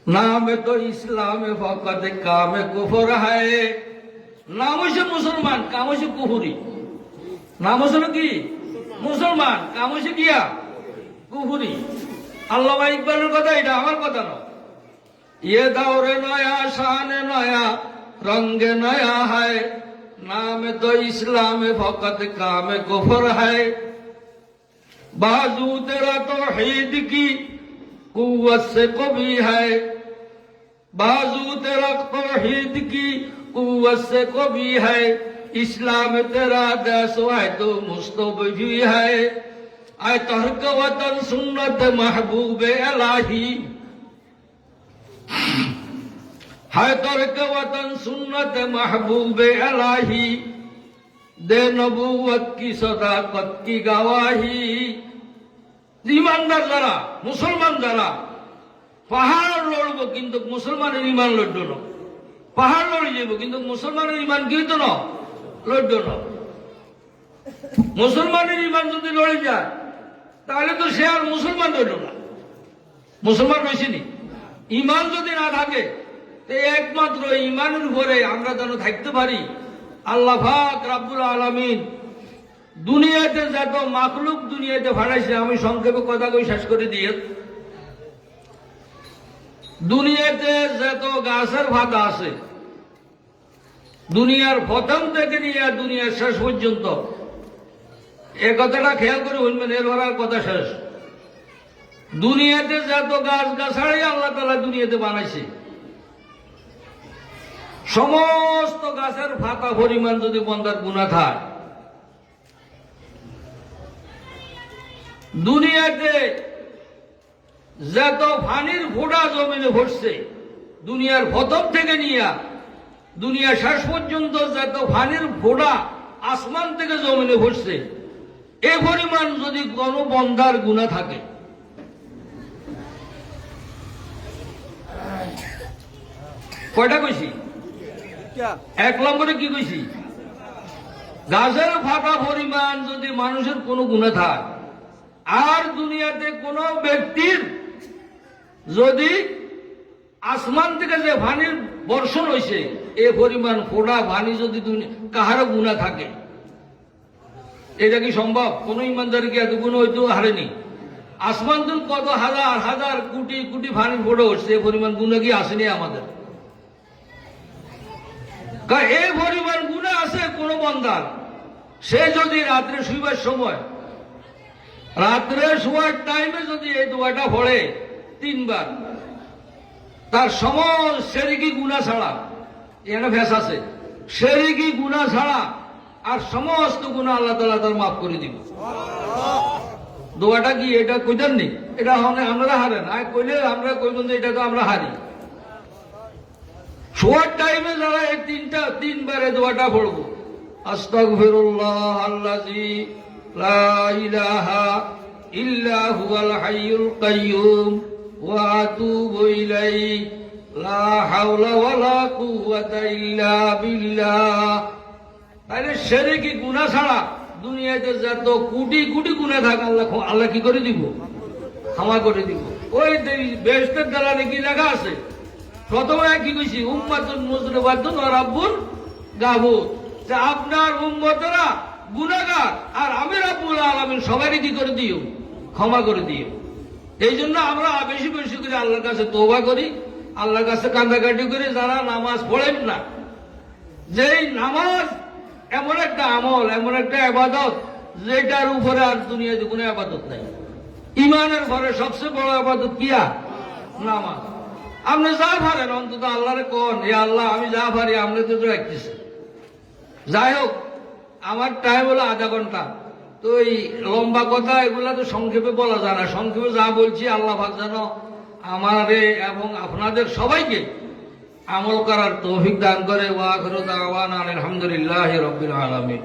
नाम तो इस्लाम फकत काम कुफर है नाम হচ্ছে মুসলমান কাম হচ্ছে কুফরি নাম হচ্ছে কি মুসলমান কাম হচ্ছে কিয়া কুফরি আল্লামা ইকবালের কথা এটা আমার কথা না ये दौर नया शान नया रंग नया है नाम तो इस्लाम फकत काम कुफर है बाजू तेरा तौहीद की कुव्वत से कभी है बाजू तेरा तौहीद की कुव्वत से कभी है इस्लाम तेरा देश है तो मुस्तबी है आए तर्क वतन सुन्नत महबूब इलाही है तर्क वतन सुन्नत महबूब इलाही दे नबूवत की सदाकत की गवाही ईमानदार যারা মুসলমান যারা পাহাড় লড়বো কিন্তু মুসলমানের ঈমান লড়লো না পাহাড় লড়ে যাবো কিন্তু মুসলমানের ঈমান কি হইতো না লড়লো না মুসলমানের ঈমান যদি লড়ে যায় তাহলে তো সে আর মুসলমান রইল না মুসলমান রয়েছেনি ঈমান যদি না থাকে তো একমাত্র ঈমানের উপরে আমরা যেন থাকতে পারি আল্লাহ পাক রব্বুল আলামিন দুনিয়াতে যত মাখলুক দুনিয়াতে ফাটাইছে আমি সংক্ষেপে কথা কই শেষ করে দিয়ে দুনিয়াতে যত গাছের পাতা আছে দুনিয়ার প্রথম থেকে নিয়ে দুনিয়ার শেষ পর্যন্ত এ কথাটা খেয়াল করে শুনবেন এর ভরার কথা শেষ দুনিয়াতে যত গাছ গাছাড়ি আল্লাহ তাআলা দুনিয়াতে বানাইছে সমস্ত গাছের পাতা পরিমাণ যদি বান্দার গুনাহ থাকে দুনিয়াতে যত পানির ফোঁটা জমিনে পড়ছে দুনিয়ার প্রথম থেকে নিয়ে দুনিয়া শেষ পর্যন্ত যত পানির ফোঁটা আসমান থেকে জমিনে পড়ছে এই পরিমাণ যদি কোন বান্দার গুনাহ থাকে কয়টা কইছি এক নম্বরে কি কইছি গাছের ফাটা পরিমাণ যদি মানুষের কোনো গুনাহ থাকে আর দুনিয়াতে কোন ব্যক্তির যদি আসমান থেকে যে পানির বর্ষণ হয়েছে এ পরিমাণ ফোঁটা পানি যদি কাহারও গুনাহ থাকে এটা কি সম্ভব কোন ইমানদার কি এত গুণ হইতো হারেনি আসমান তো কত হাজার হাজার কোটি কোটি পানির ফোঁটা হচ্ছে এ পরিমাণ গুনাহ কি আসেনি আমাদের এই পরিমাণ গুনাহ আছে কোন বান্দার সে যদি রাত্রে শুইবার সময় রাত্রে শোয়ার টাইমে যদি এই দোয়াটা পড়ে তিনবার তার সমস্ত শিরকি গুনাহ ছাড়া এখানে ভেস আছে শিরকি গুনাহ ছাড়া আর সমস্ত গুনাহ আল্লাহ তাআলা তার মাফ করে দিব দোয়াটা কি এটা কইতেন নি এটা আমরা হারেন আর কইলে আমরা কইবেন যে এটা তো আমরা হারি শোয়ার টাইমে যারা এই তিনবারে দোয়াটা পড়বো আস্তাগফিরুল্লাহ আল্লাযী লা ইলাহা ইল্লা হুয়াল হাইয়ুল কাইয়্যুম ওয়া আতুবু ইলাইহি লা হাওলা ওয়ালা কুওয়াতা ইল্লা বিল্লাহ তাহলে শিরকি গুনাহ ছাড়া দুনিয়াতে যত কোটি কোটি গুনাহ থাকে আল্লাহ কি করে দিব ক্ষমা করে দিব ওই বেহেশতের দালানে কি লেখা আছে প্রথমে কি কইছি উম্মাতুন মুজরিবাতুন ওয়া রাব্বুল গাফুর যে আপনার উম্মতরা গুনাহগার আর আমি রব্বুল আলামিন সবারই কি করে দিও ক্ষমা করে দিও এই জন্য আমরা বেশি বেশি করে আল্লাহর কাছে তওবা করি আল্লাহর কাছে কান্দাকাটি করি যারা নামাজ পড়েন না যেই নামাজ এমন একটা আমল এমন একটা ইবাদত যেটার উপরে আর দুনিয়াতে কোনো ইবাদত নাই ঈমানের পরে সবচেয়ে বড় ইবাদত কিয়া নামাজ আপনি যা পারেন অন্তত আল্লাহরে কোন হে আল্লাহ আমি যা পারি আপনি তো রাখতেছি যাই হোক আমার টাইম হলো আধা ঘন্টা তো এই লম্বা কথা এগুলা তো সংক্ষেপে বলা যায় না সংক্ষেপে যা বলছি আল্লাহ পাক যেন আমারে এবং আপনাদের সবাইকে আমল করার তৌফিক দান করে ওয়া আখিরু দাওয়ানা আলহামদুলিল্লাহি রাব্বিল আলামিন।